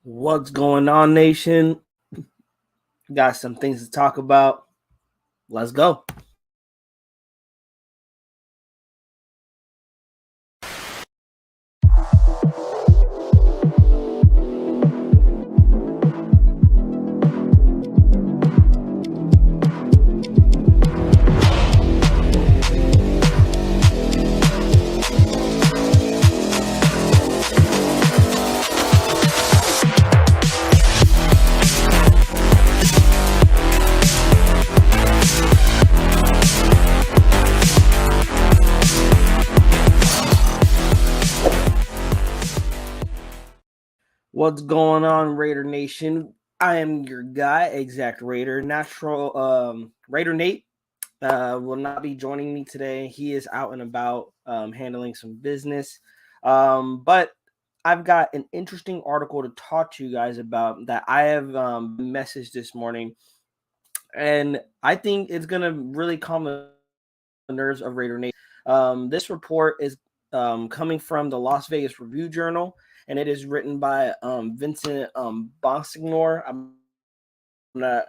What's going on, nation? Got some things to talk about. Let's go. What's going on, Raider Nation? I am your guy, Exact Raider. Natural Raider Nate will not be joining me today. He is out and about handling some business. But I've got an interesting article to talk to you guys about that I have messaged this morning. And I think it's going to really calm the nerves of Raider Nation. This report is coming from the Las Vegas Review Journal, and it is written by Vincent Bonsignor. I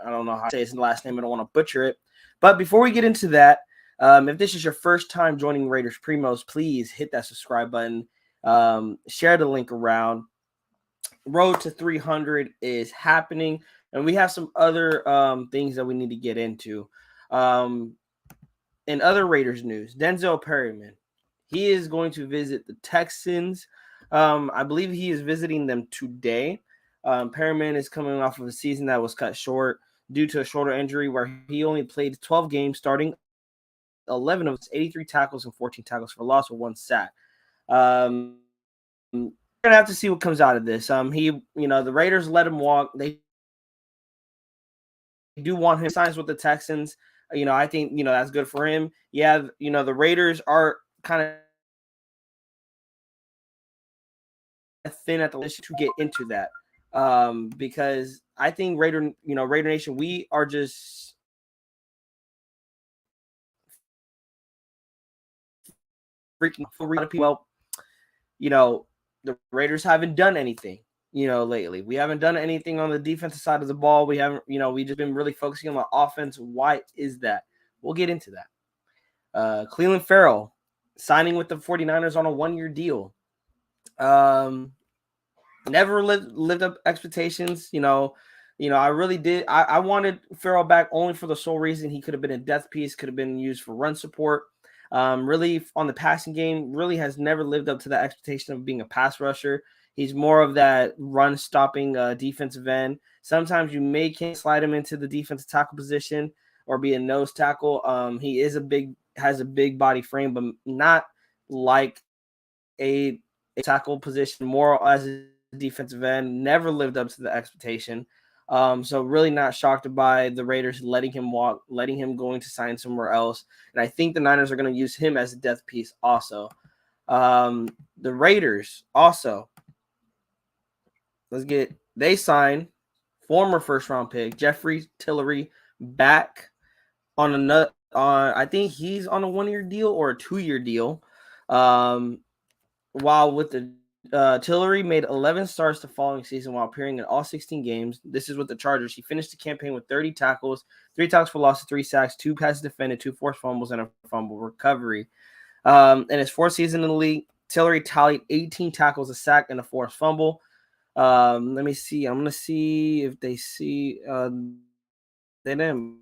don't know how to say his last name. I don't want to butcher it. But before we get into that, if this is your first time joining Raiders Primos, please hit that subscribe button. Share the link around. Road to 300 is happening, and we have some other things that we need to get into. In other Raiders news, Denzel Perryman, he is going to visit the Texans. I believe he is visiting them today. Perryman is coming off of a season that was cut short due to a shoulder injury where he only played 12 games, starting 11 of his 83 tackles and 14 tackles for loss with one sack. We're gonna have to see what comes out of this. The Raiders let him walk. They do want him signs with the Texans. I think that's good for him. Yeah, the Raiders are kind of thin at the list to get into that. Because I think Raider Nation, we are just freaking well. The Raiders haven't done anything, lately. We haven't done anything on the defensive side of the ball. We haven't, we just been really focusing on the offense. Why is that? We'll get into that. Cleveland Farrell signing with the 49ers on a 1-year deal. Never lived up expectations. I really did. I wanted Farrell back only for the sole reason he could have been a depth piece, could have been used for run support. Really on the passing game, really has never lived up to that expectation of being a pass rusher. He's more of that run stopping defensive end. Sometimes you can slide him into the defensive tackle position or be a nose tackle. He has a big body frame, but not like a tackle position, more as a defensive end. Never lived up to the expectation. So really not shocked by the Raiders letting him walk, letting him going to sign somewhere else. And I think the Niners are going to use him as a depth piece also. The Raiders also, they sign former first-round pick Jeffrey Tillery back on another. I think he's on a 1-year deal or a 2-year deal. While with the Tillery made 11 starts the following season while appearing in all 16 games. This is with the Chargers. He finished the campaign with 30 tackles, 3 tackles for loss, 3 sacks, 2 passes defended, 2 forced fumbles, and a fumble recovery. In his 4th season in the league, Tillery tallied 18 tackles, a sack, and a forced fumble. Let me see. I'm going to see if they see. They didn't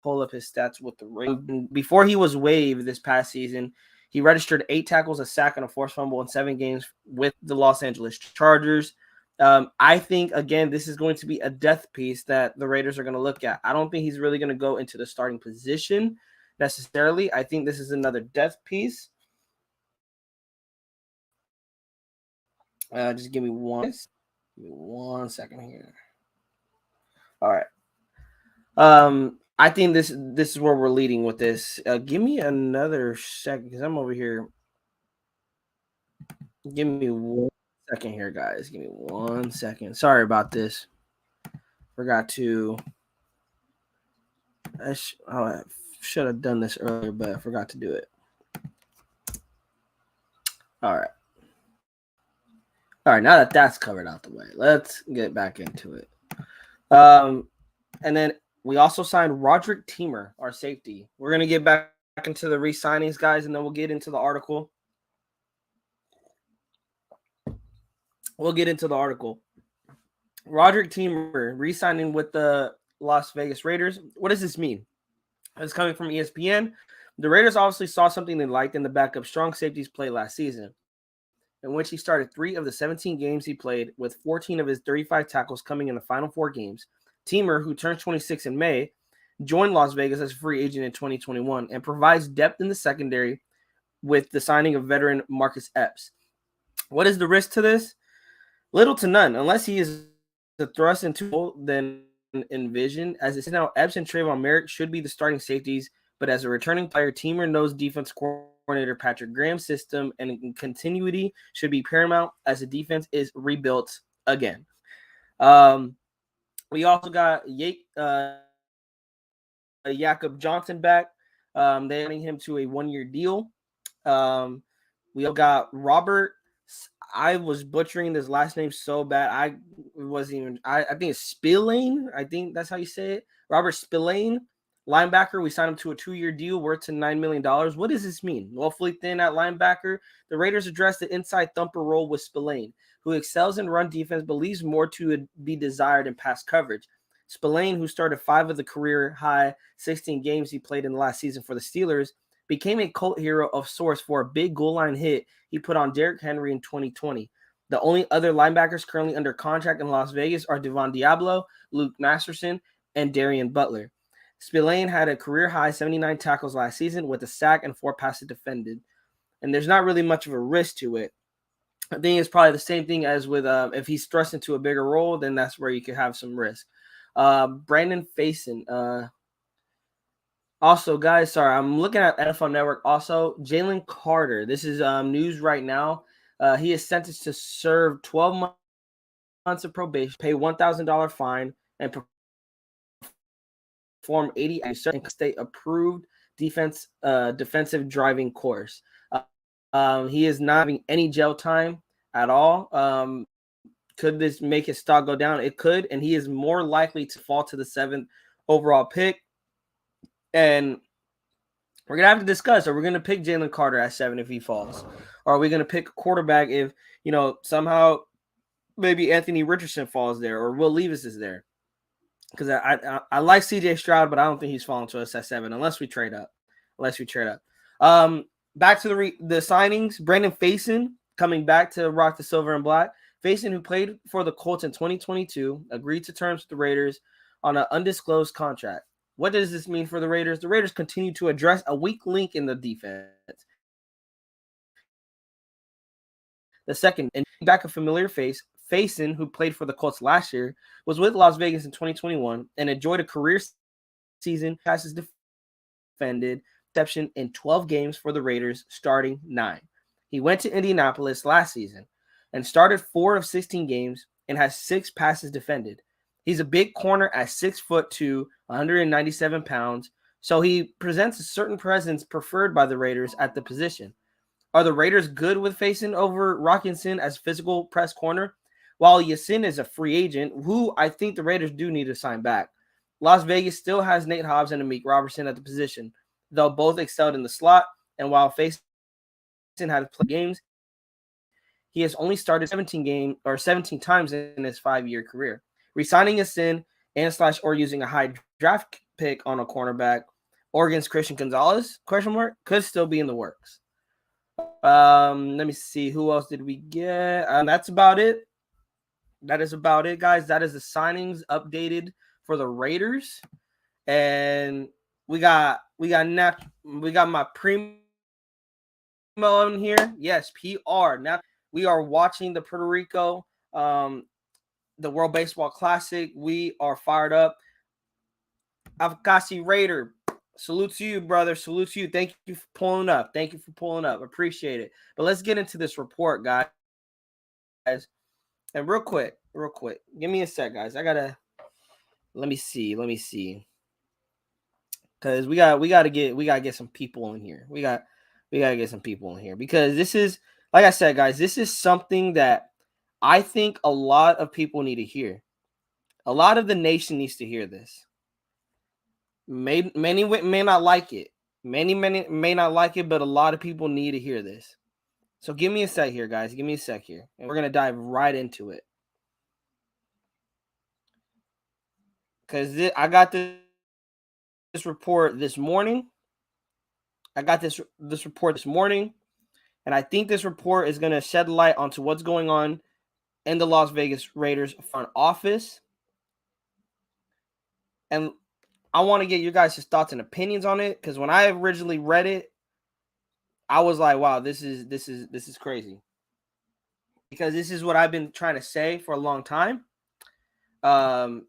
pull up his stats with the Raiders. Before he was waived this past season, he registered 8 tackles, a sack, and a forced fumble in 7 games with the Los Angeles Chargers. I think, again, this is going to be a depth piece that the Raiders are going to look at. I don't think he's really going to go into the starting position necessarily. I think this is another depth piece. Just give me one second here. All right. I think this is where we're leading with this. Give me another second because I'm over here. Give me 1 second here, guys. Give me 1 second. Sorry about this. Forgot to. I should have done this earlier, but I forgot to do it. All right. All right, now that that's covered out the way, let's get back into it. And then we also signed Roderick Teamer, our safety. We're going to get back into the re-signings, guys, and then we'll get into the article. Roderick Teamer re-signing with the Las Vegas Raiders. What does this mean? It's coming from ESPN. The Raiders obviously saw something they liked in the backup strong safety's play last season, in which he started 3 of the 17 games he played, with 14 of his 35 tackles coming in the final 4 games. Teamer, who turns 26 in May, joined Las Vegas as a free agent in 2021 and provides depth in the secondary with the signing of veteran Marcus Epps. What is the risk to this? Little to none, unless he is the thrust into than envisioned. As it is now, Epps and Trayvon Merrick should be the starting safeties, but as a returning player, Teamer knows defense coordinator Patrick Graham's system and continuity should be paramount as the defense is rebuilt again. We also got Jakob Johnson back. They're adding him to a 1-year deal. We all got Robert. I was butchering this last name so bad. I think it's Spillane. I think that's how you say it. Robert Spillane, linebacker. We signed him to a 2-year deal worth to $9 million. What does this mean? Woefully thin at linebacker. The Raiders addressed the inside thumper role with Spillane, who excels in run defense but leaves more to be desired in pass coverage. Spillane, who started 5 of the career-high 16 games he played in the last season for the Steelers, became a cult hero of sorts for a big goal line hit he put on Derrick Henry in 2020. The only other linebackers currently under contract in Las Vegas are Devon Diablo, Luke Masterson, and Darian Butler. Spillane had a career-high 79 tackles last season with a sack and 4 passes defended, and there's not really much of a risk to it. I think it's probably the same thing as with if he's thrust into a bigger role, then that's where you could have some risk. Brandon Faison. Also, guys, sorry, I'm looking at NFL Network. Also, Jalen Carter. This is news right now. He is sentenced to serve 12 months of probation, pay $1,000 fine, and perform 80 state-approved defensive driving course. He is not having any jail time at all. Could this make his stock go down? It could, and he is more likely to fall to the 7th overall pick. And we're going to have to discuss, are we going to pick Jalen Carter at 7 if he falls? Or are we going to pick a quarterback if, somehow maybe Anthony Richardson falls there or Will Levis is there? Because I like CJ Stroud, but I don't think he's falling to us at 7 unless we trade up. Back to the signings. Brandon Faison coming back to rock the silver and black. Faison, who played for the Colts in 2022, agreed to terms with the Raiders on an undisclosed contract. What does this mean for the Raiders? The Raiders continue to address a weak link in the defense. The second, and back a familiar face, Faison, who played for the Colts last year, was with Las Vegas in 2021 and enjoyed a career season, passes defended, exception in 12 games for the Raiders, starting 9. He went to Indianapolis last season and started 4 of 16 games and has 6 passes defended. He's a big corner at 6'2", 197 pounds, so he presents a certain presence preferred by the Raiders at the position. Are the Raiders good with Faison over Rockinson as physical press corner? While Ya-Sin is a free agent, who I think the Raiders do need to sign back. Las Vegas still has Nate Hobbs and Amik Robertson at the position, though both excelled in the slot, and while Faison had played games, he has only started 17 times in his 5-year career. Resigning Ya-Sin or using a high draft pick on a cornerback, Oregon's Christian Gonzalez, ? Could still be in the works. Let me see. Who else did we get? That's about it. That is about it, guys. That is the signings updated for the Raiders. And we got my primo in here. Yes, PR. Now we are watching the Puerto Rico the World Baseball Classic. We are fired up. Avkasi Raider, salute to you, brother. Salute to you. Thank you for pulling up. Appreciate it. But let's get into this report, guys. And real quick. Give me a sec, guys. Let me see. Because we gotta get some people in here. We gotta get some people in here because this is, like I said, guys, this is something that I think a lot of people need to hear. A lot of the nation needs to hear this. Many may not like it. Many may not like it, but a lot of people need to hear this. So give me a sec here, guys. Give me a sec here. And we're going to dive right into it. Because I got this report this morning. And I think this report is going to shed light onto what's going on in the Las Vegas Raiders front office. And I want to get you guys' thoughts and opinions on it, because when I originally read it, I was like, wow, this is crazy. Because this is what I've been trying to say for a long time. And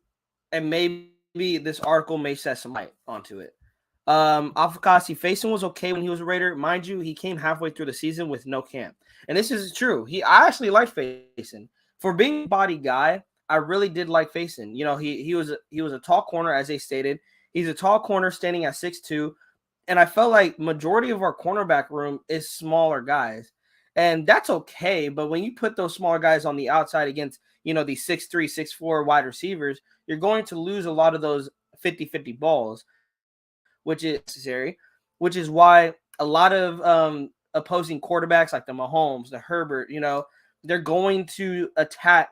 maybe this article may shed some light onto it. Alfakasi Faison was okay when he was a Raider. Mind you, he came halfway through the season with no camp. And this is true. I actually liked Faison. For being a body guy, I really did like Faison. You know, he was a tall corner, as they stated. He's a tall corner standing at 6'2". And I felt like majority of our cornerback room is smaller guys. And that's okay. But when you put those smaller guys on the outside against, you know, these 6'3", 6'4" wide receivers, you're going to lose a lot of those 50-50 balls, which is necessary, which is why a lot of opposing quarterbacks like the Mahomes, the Herbert, you know, they're going to attack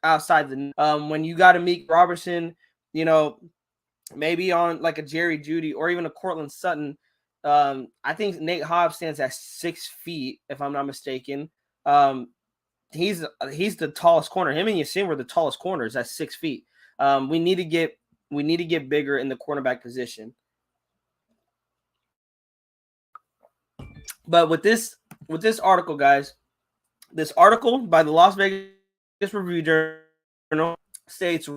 outside the when you got a Meek Robertson, you know, maybe on like a Jerry Jeudy or even a Cortland Sutton. I think Nate Hobbs stands at 6 feet, if I'm not mistaken. He's the tallest corner. Him and Yasin were the tallest corners at 6 feet. We need to get bigger in the cornerback position. But with this article, guys, this article by the Las Vegas Review Journal states,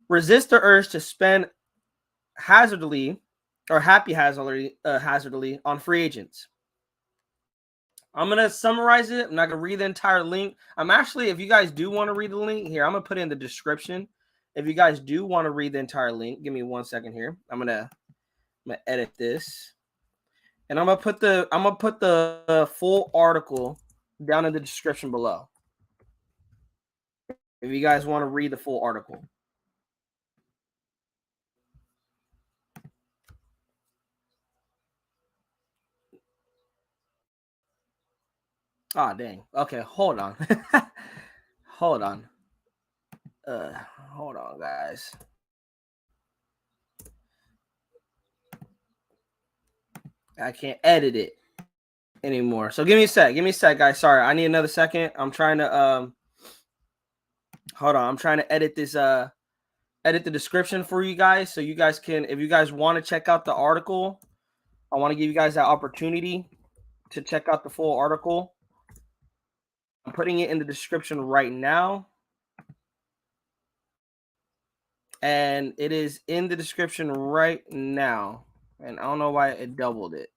resist the urge to spend haphazardly on free agents. I'm going to summarize it. I'm not going to read the entire link. I'm actually, if you guys do want to read the link here, I'm going to put it in the description. If you guys do want to read the entire link, give me 1 second here. I'm going to edit this. And I'm going to put the full article down in the description below. If you guys want to read the full article. Oh, dang. Okay, hold on. Hold on. Hold on, guys. I can't edit it anymore. So give me a sec, guys. Sorry, I need another second. I'm trying to hold on. I'm trying to edit this edit the description for you guys, so you guys can, if you guys want to check out the article, I want to give you guys that opportunity to check out the full article. I'm putting it in the description right now. And it is in the description right now. And I don't know why it doubled it.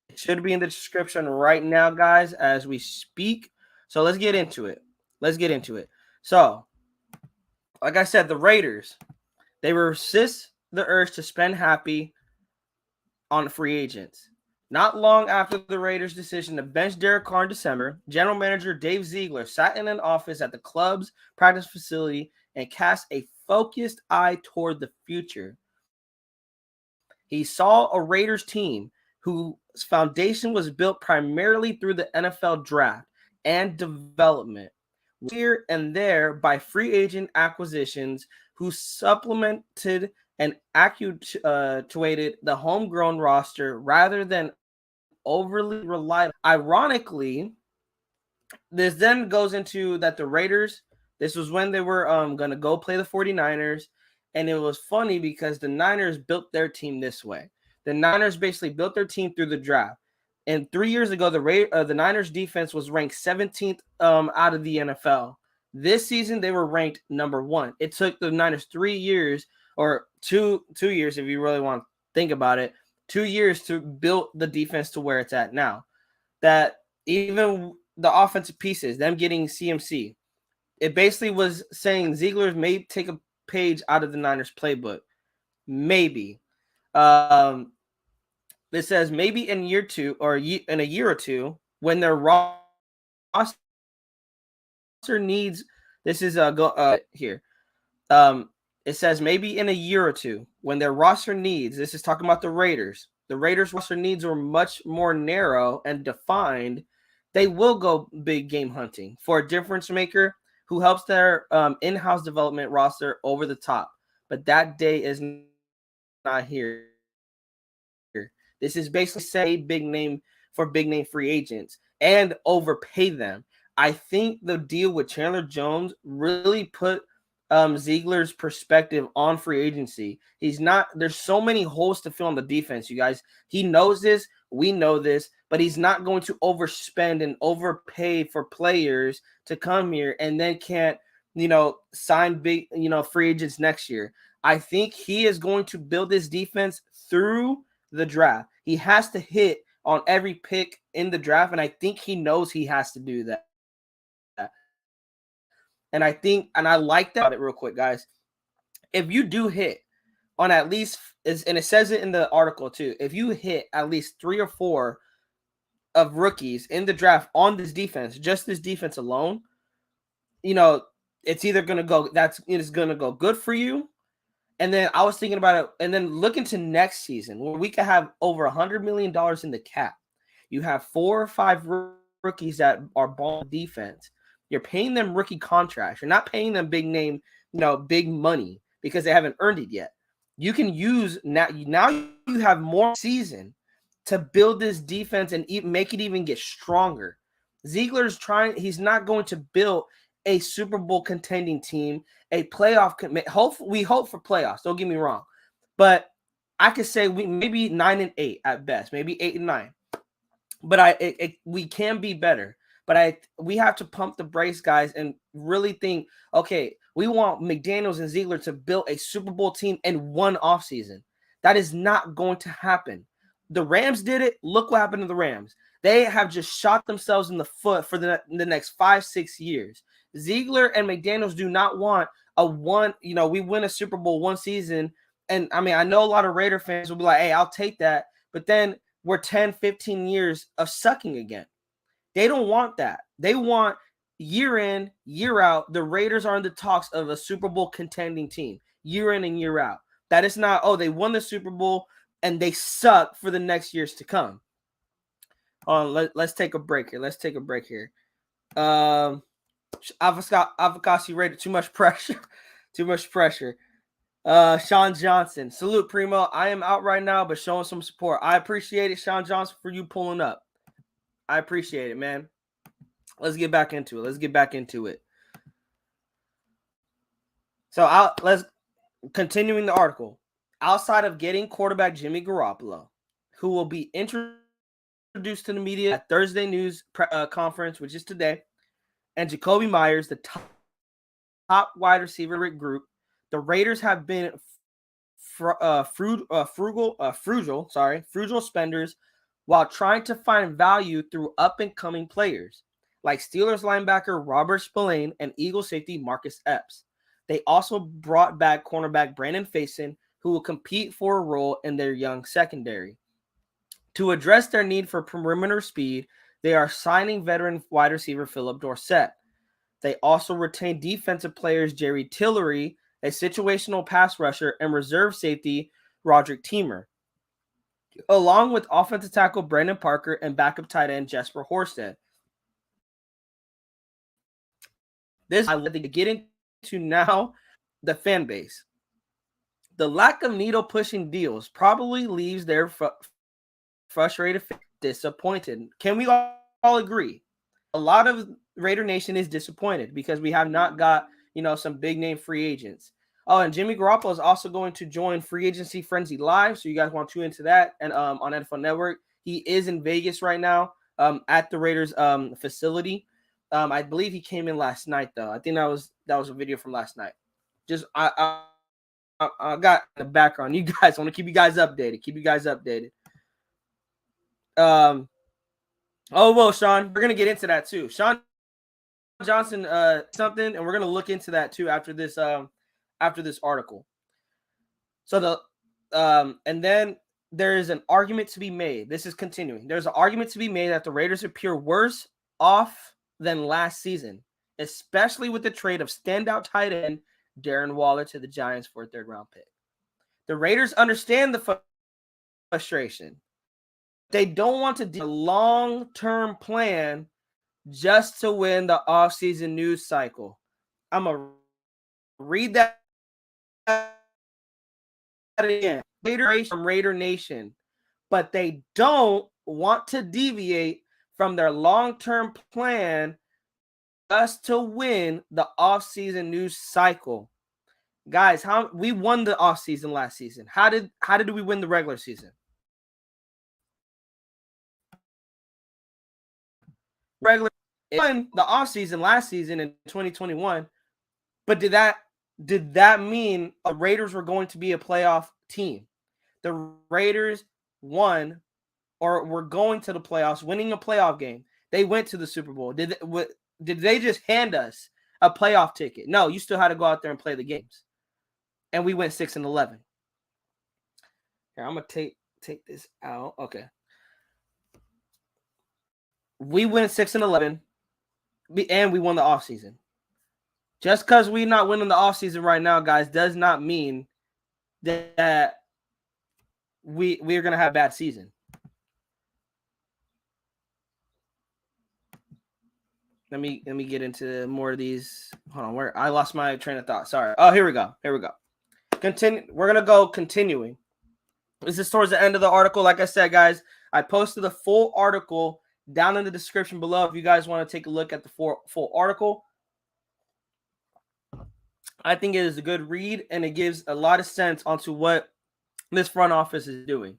It should be in the description right now, guys, as we speak. So let's get into it. So, like I said, the Raiders, they resist the urge to spend happy on free agents. Not long after the Raiders' decision to bench Derek Carr in December, general manager Dave Ziegler sat in an office at the club's practice facility and cast a focused eye toward the future. He saw a Raiders team whose foundation was built primarily through the NFL draft and development, here and there by free agent acquisitions who supplemented and actuated the homegrown roster rather than overly relied. Ironically, this then goes into that the Raiders, this was when they were going to go play the 49ers. And it was funny because the Niners built their team this way. The Niners basically built their team through the draft. And 3 years ago, the Niners defense was ranked 17th out of the NFL. This season, they were ranked number 1. It took the Niners 3 years, or two years if you really want to think about it, 2 years to build the defense to where it's at now. That even the offensive pieces, them getting CMC, it basically was saying Ziegler may take a page out of the Niners playbook. Maybe. It says maybe in year 2 or in a year or two when their needs, this is here. It says maybe in a year or two when their roster needs, this is talking about the Raiders roster needs are much more narrow and defined, they will go big game hunting for a difference maker who helps their in-house development roster over the top. But that day is not here. This is basically say big name for big name free agents and overpay them. I think the deal with Chandler Jones really put Ziegler's perspective on free agency. There's so many holes to fill on the defense, you guys. He knows this, we know this, but he's not going to overspend and overpay for players to come here and then can't, sign big, free agents next year. I think he is going to build this defense through the draft. He has to hit on every pick in the draft, and I think he knows he has to do that. And I like that real quick, guys. If you do hit on at least, and it says it in the article too, if you hit at least 3 or 4 of rookies in the draft on this defense, just this defense alone, it's either going to go, it's going to go good for you. And then I was thinking about it, and then look into next season where we could have over $100 million in the cap. You have 4 or 5 rookies that are ball defense. You're paying them rookie contracts. You're not paying them big name, big money because they haven't earned it yet. You can use now you have more season to build this defense and make it even get stronger. Ziegler's he's not going to build a Super Bowl contending team, a playoff. We hope for playoffs. Don't get me wrong, but I could say we maybe 9-8 at best, maybe 8-9. But we can be better. But we have to pump the brakes, guys, and really think, okay, we want McDaniels and Ziegler to build a Super Bowl team in one offseason. That is not going to happen. The Rams did it. Look what happened to the Rams. They have just shot themselves in the foot for the next 5-6 years. Ziegler and McDaniels do not want we win a Super Bowl one season. And I mean, I know a lot of Raider fans will be like, hey, I'll take that. But then we're 10, 15 years of sucking again. They don't want that. They want year in, year out. The Raiders are in the talks of a Super Bowl contending team year in and year out. That is not, they won the Super Bowl and they suck for the next years to come. Let's take a break here. Avocasi rated too much pressure. Sean Johnson, salute Primo. I am out right now, but showing some support. I appreciate it, Sean Johnson, for you pulling up. I appreciate it, man. Let's get back into it. So let's continuing the article. Outside of getting quarterback Jimmy Garoppolo, who will be introduced to the media at Thursday news conference, which is today, and Jacoby Myers, the top wide receiver group, the Raiders have been frugal spenders while trying to find value through up-and-coming players like Steelers linebacker Robert Spillane and Eagles safety Marcus Epps. They also brought back cornerback Brandon Facyson, who will compete for a role in their young secondary. To address their need for perimeter speed, they are signing veteran wide receiver Philip Dorsett. They also retain defensive players Jerry Tillery, a situational pass rusher, and reserve safety Roderick Teamer, along with offensive tackle Brandon Parker and backup tight end Jesper Horsted. This I let to get into now the fan base. The lack of needle-pushing deals probably leaves their frustrated, disappointed. Can we all agree? A lot of Raider Nation is disappointed because we have not got, some big-name free agents. Oh, and Jimmy Garoppolo is also going to join Free Agency Frenzy Live, so you guys want to tune into that and on NFL Network. He is in Vegas right now at the Raiders facility. I believe he came in last night, though. I think that was a video from last night. Just I got the background. You guys, I want to keep you guys updated. Oh, well, Sean, we're gonna get into that too. Sean Johnson, something, and we're gonna look into that too after this article. So and then there is an argument to be made. This is continuing. There's an argument to be made that the Raiders appear worse off than last season, especially with the trade of standout tight end Darren Waller to the Giants for a third-round pick. The Raiders understand the frustration. They don't want to do a long-term plan just to win the offseason news cycle. I'm going to read that again. From Raider Nation. But they don't want to deviate from their long-term plan just to win the offseason news cycle. Guys, how we won the offseason last season. How did we win the regular season? Won the offseason last season in 2021. But did that mean the Raiders were going to be a playoff team? The Raiders won or were going to the playoffs, winning a playoff game. They went to the Super Bowl. Did they just hand us a playoff ticket? No, you still had to go out there and play the games. And we went 6-11. Here, I'm gonna take this out. Okay. We went 6-11, and we won the offseason. Just because we're not winning the offseason right now, guys, does not mean that we're gonna have a bad season. Let me get into more of these. Hold on, where I lost my train of thought. Sorry. Oh, here we go. Continue. We're gonna go continuing. This is towards the end of the article. Like I said, guys, I posted the full article down in the description below if you guys want to take a look at the full article. I think it is a good read, and it gives a lot of sense onto what this front office is doing.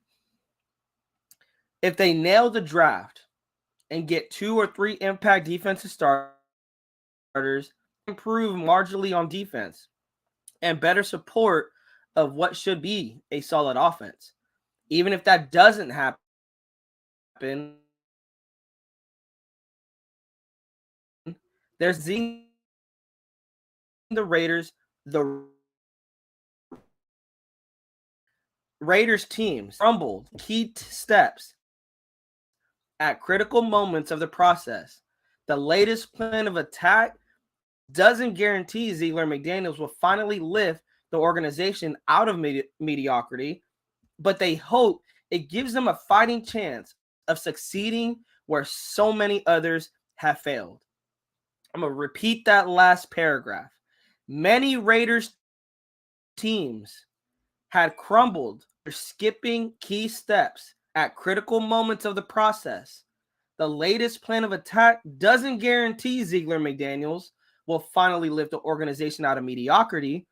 If they nail the draft and get 2 or 3 impact defensive starters, improve marginally on defense, and better support of what should be a solid offense. Even if that doesn't happen, there's the Raiders teams crumbled key steps at critical moments of the process. The latest plan of attack doesn't guarantee Ziegler and McDaniels will finally lift the organization out of mediocrity, but they hope it gives them a fighting chance of succeeding where so many others have failed. I'm going to repeat that last paragraph. Many Raiders teams had crumbled for skipping key steps at critical moments of the process. The latest plan of attack doesn't guarantee Ziegler and McDaniels will finally lift the organization out of mediocrity,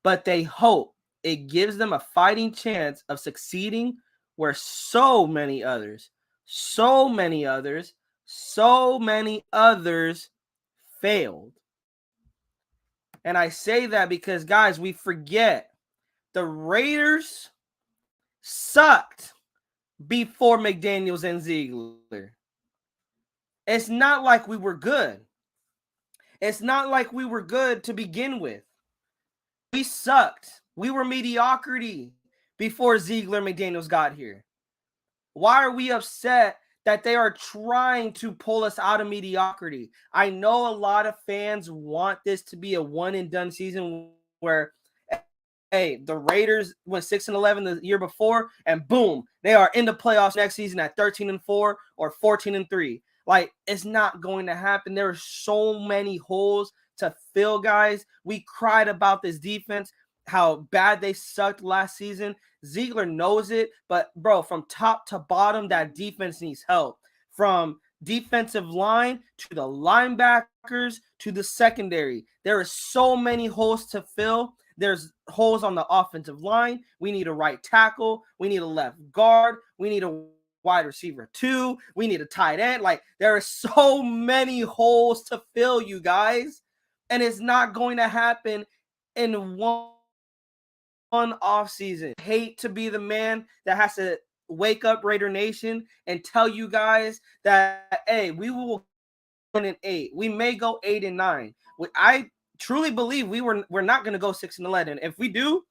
but they hope it gives them a fighting chance of succeeding where so many others failed. And I say that because, guys, we forget the Raiders sucked before McDaniels and Ziegler. It's not like we were good. It's not like we were good to begin with. We sucked. We were mediocrity before Ziegler and McDaniels got here. Why are we upset that they are trying to pull us out of mediocrity? I know a lot of fans want this to be a one-and-done season where, hey, the Raiders went 6-11 the year before, and boom, they are in the playoffs next season at 13-4 or 14-3. Like, it's not going to happen. There are so many holes to fill, guys. We cried about this defense, how bad they sucked last season. Ziegler knows it, but, bro, from top to bottom, that defense needs help. From defensive line to the linebackers to the secondary. There are so many holes to fill. There's holes on the offensive line. We need a right tackle. We need a left guard. We need a wide receiver 2. We need a tight end. Like, there are so many holes to fill, you guys. And it's not going to happen in one off season. I hate to be the man that has to wake up Raider Nation and tell you guys that, hey, we will 1-8. We may go 8-9. I truly believe we're not going to go 6-11. If we do,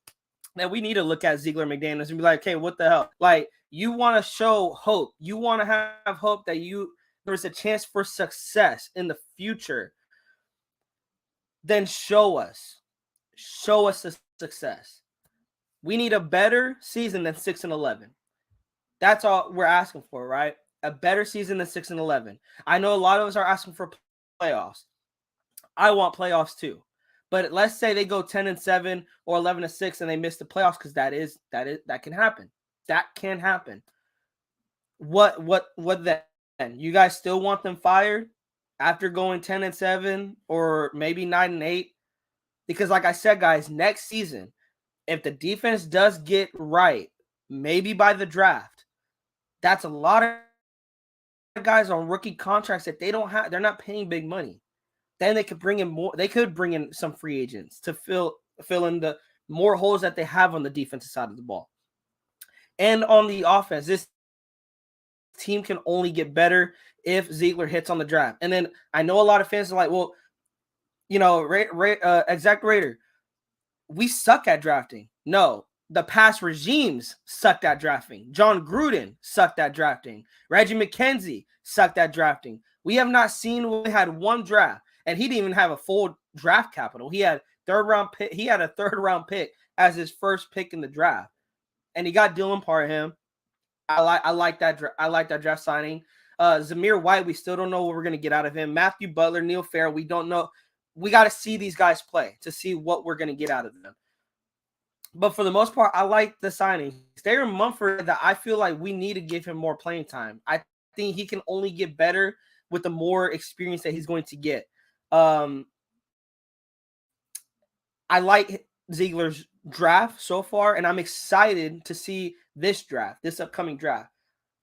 then we need to look at Ziegler McDaniels and be like, okay, what the hell? Like, you want to show hope. You want to have hope that there's a chance for success in the future, then show us the success. We need a better season than 6-11. That's all we're asking for, right? A better season than 6-11. I know a lot of us are asking for playoffs. I want playoffs too. But let's say they go 10-7 or 11-6 and they miss the playoffs, because that can happen. That can happen. What then? You guys still want them fired after going 10-7 or maybe 9-8? Because like I said, guys, next season, if the defense does get right, maybe by the draft, that's a lot of guys on rookie contracts that they're not paying big money. Then they could bring in more. They could bring in some free agents to fill in the more holes that they have on the defensive side of the ball. And on the offense, this team can only get better if Ziegler hits on the draft. And then I know a lot of fans are like, well, you know, Exact Raider, we suck at drafting. No, the past regimes sucked at drafting. John Gruden sucked at drafting. Reggie McKenzie sucked at drafting. We have not seen. We had one draft, and he didn't even have a full draft capital. He had He had a third round pick as his first pick in the draft, and he got Dylan Parham. I like that. I like that draft signing. Zamir White, we still don't know what we're gonna get out of him. Matthew Butler, Neil Farrell, we don't know. We got to see these guys play to see what we're gonna get out of them. But for the most part, I like the signing. Darren Mumford, that I feel like we need to give him more playing time. I think he can only get better with the more experience that he's going to get. I like Ziegler's draft so far, and I'm excited to see this upcoming draft.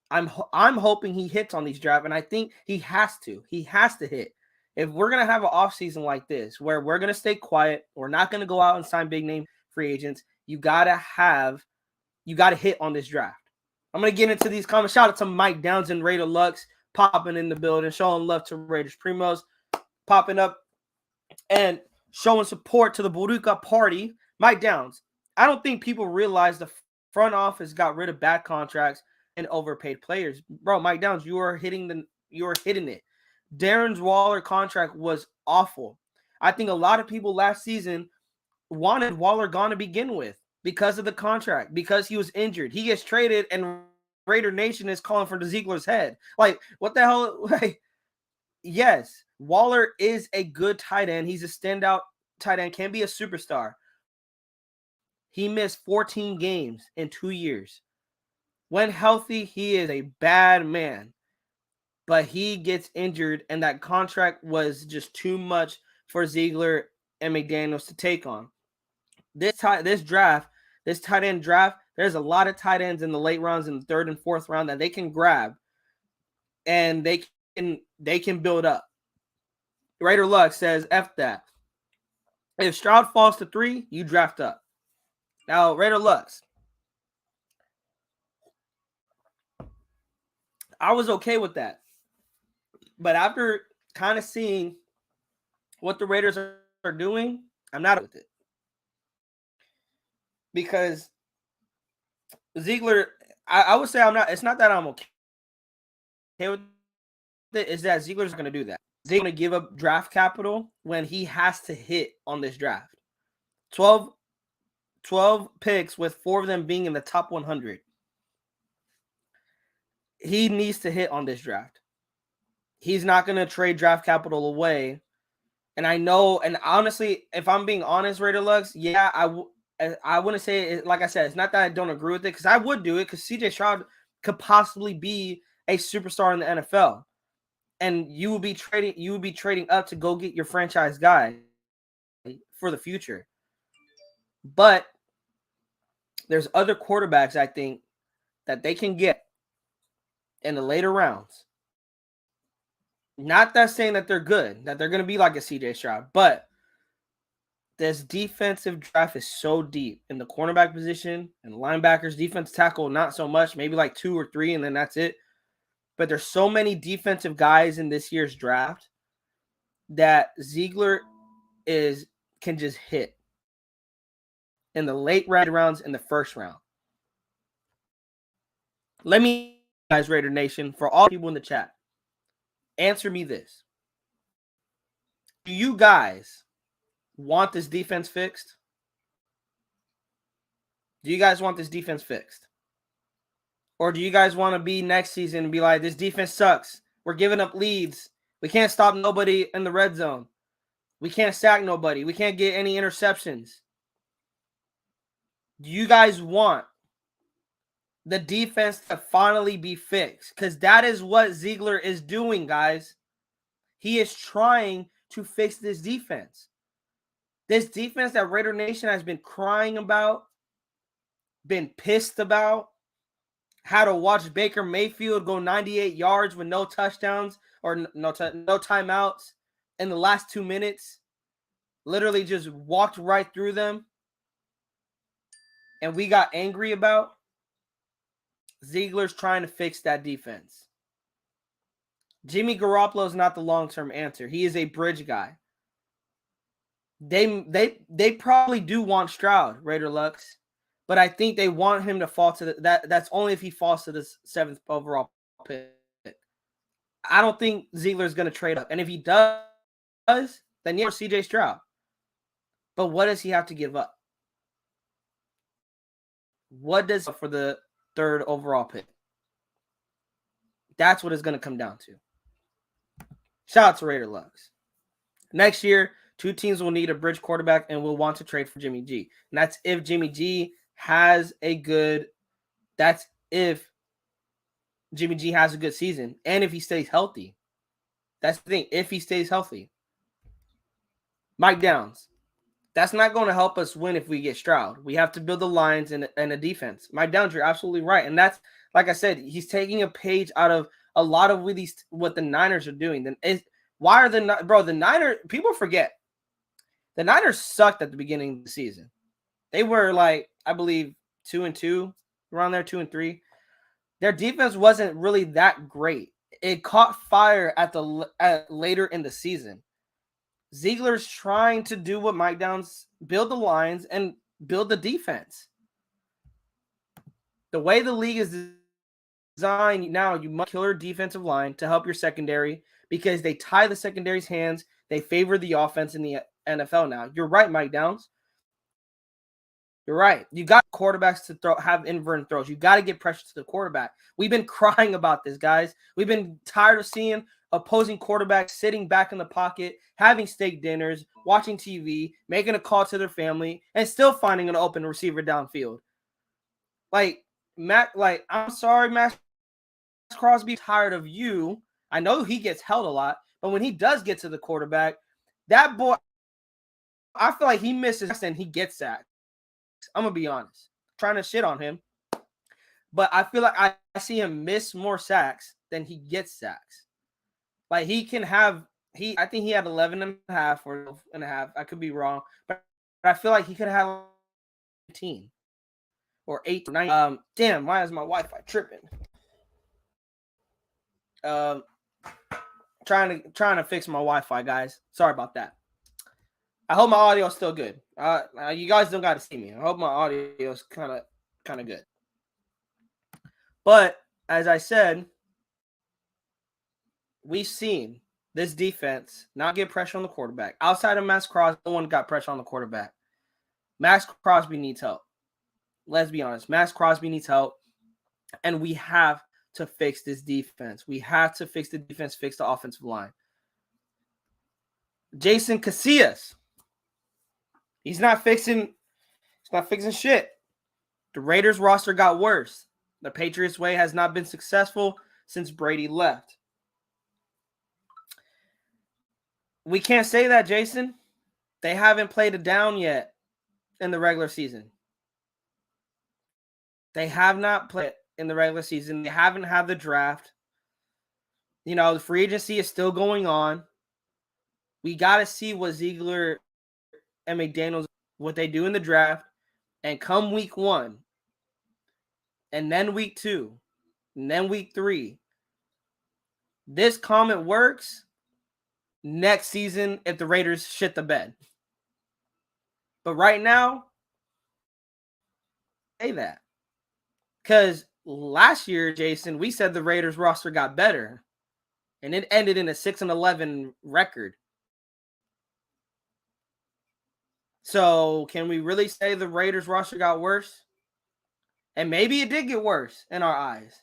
I'm hoping he hits on these drafts, and I think he has to. He has to hit. If we're going to have an offseason like this, where we're going to stay quiet, we're not going to go out and sign big name free agents, you got to hit on this draft. I'm going to get into these comments. Shout out to Mike Downs and Raider Lux popping in the building, showing love to Raiders Primos, popping up and showing support to the Buruka party. Mike Downs, I don't think people realize the front office got rid of bad contracts and overpaid players. Bro, Mike Downs, you are hitting it. Darren Waller contract was awful. I think a lot of people last season wanted Waller gone to begin with because of the contract, because he was injured. He gets traded and Raider Nation is calling for the Ziegler's head. Like, what the hell? Like, yes, Waller is a good tight end. He's a standout tight end, can be a superstar. He missed 14 games in 2 years. When healthy, he is a bad man. But he gets injured, and that contract was just too much for Ziegler and McDaniels to take on. This tight end draft, there's a lot of tight ends in the late rounds, in the third and fourth round, that they can grab, and they can build up. Raider Luck says, F that. If Stroud falls to 3, you draft up. Now, Raider Lux, I was okay with that. But after kind of seeing what the Raiders are doing, I'm not with it. Because Ziegler, I would say I'm not. It's not that I'm okay with it. It's that Ziegler's going to do that. Ziegler's going to give up draft capital when he has to hit on this draft. 12 picks, with 4 of them being in the top 100. He needs to hit on this draft. He's not going to trade draft capital away. And I know, and honestly, if I'm being honest, Raider Lux, yeah, I wouldn't say it, like I said, it's not that I don't agree with it, because I would do it, because CJ Stroud could possibly be a superstar in the NFL. And you would be trading up to go get your franchise guy for the future. But there's other quarterbacks, I think, that they can get in the later rounds. Not that saying that they're good, that they're going to be like a CJ Stroud, but this defensive draft is so deep in the cornerback position and linebackers, defensive tackle, not so much, maybe like 2 or 3, and then that's it. But there's so many defensive guys in this year's draft that Ziegler can just hit in the late rounds, in the first round. Let me, guys, Raider Nation, for all people in the chat, Answer me this. Do you guys want this defense fixed? Do you guys want this defense fixed? Or do you guys want to be next season and be like, this defense sucks. We're giving up leads. We can't stop nobody in the red zone. We can't sack nobody. We can't get any interceptions. Do you guys want the defense to finally be fixed? Because that is what Ziegler is doing, guys. He is trying to fix this defense. This defense that Raider Nation has been crying about, been pissed about, had to watch Baker Mayfield go 98 yards with no touchdowns or no timeouts in the last 2 minutes. Literally just walked right through them. And we got angry about. Ziegler's trying to fix that defense. Jimmy Garoppolo is not the long-term answer. He is a bridge guy. They probably do want Stroud, Raider Lux, but I think they want him to fall to that's only if he falls to the 7th overall pick. I don't think Ziegler's going to trade up. And if he does, then yeah, CJ Stroud. But what does he have to give up? What does for the 3rd overall pick? That's what it's going to come down to. Shout out to Raider Lux. Next year, 2 teams will need a bridge quarterback and will want to trade for Jimmy G. And that's if Jimmy G has a good season and if he stays healthy. That's the thing. If he stays healthy. Mike Downs. That's not going to help us win if we get Stroud. We have to build the lines and a defense. Mike Downs, you're absolutely right. And that's, like I said, he's taking a page out of a lot of what the Niners are doing. Then why are the Niners, people forget. The Niners sucked at the beginning of the season. They were like, I believe, 2-2, around there, 2-3. Their defense wasn't really that great. It caught fire later in the season. Ziegler's trying to do what Mike Downs, build the lines and build the defense. The way the league is designed now, you must killer defensive line to help your secondary because they tie the secondary's hands. They favor the offense in the NFL now. You're right, Mike Downs. You're right. You got quarterbacks to have inverted throws. You got to get pressure to the quarterback. We've been crying about this, guys. We've been tired of seeing opposing quarterbacks sitting back in the pocket, having steak dinners, watching TV, making a call to their family, and still finding an open receiver downfield. I'm sorry, Max Crosby, tired of you. I know he gets held a lot, but when he does get to the quarterback, that boy, I feel like he misses and he gets sacked. I'm going to be honest. Trying to shit on him. But I feel like I see him miss more sacks than he gets sacks. Like he can have, I think he had 11 and a half or 12 and a half. I could be wrong. But I feel like he could have 15 or 8 or 9. Damn, why is my Wi-Fi tripping? Trying to fix my Wi-Fi, guys. Sorry about that. I hope my audio is still good. You guys don't got to see me. I hope my audio is kind of good. But as I said, we've seen this defense not get pressure on the quarterback. Outside of Max Crosby, no one got pressure on the quarterback. Max Crosby needs help. Let's be honest. Max Crosby needs help. And we have to fix this defense. We have to fix the defense, fix the offensive line. Jason Casillas. He's not fixing shit. The Raiders roster got worse. The Patriots way has not been successful since Brady left. We can't say that, Jason. They haven't played it down yet in the regular season. They have not played in the regular season. They haven't had the draft. You know, the free agency is still going on. We got to see what Ziegler and McDaniels, what they do in the draft, and come week 1, and then week 2, and then week 3. This comment works next season if the Raiders shit the bed. But right now, say that. Because last year, Jason, we said the Raiders roster got better. and it ended in a 6-11 record. So can we really say the Raiders roster got worse? And maybe it did get worse in our eyes.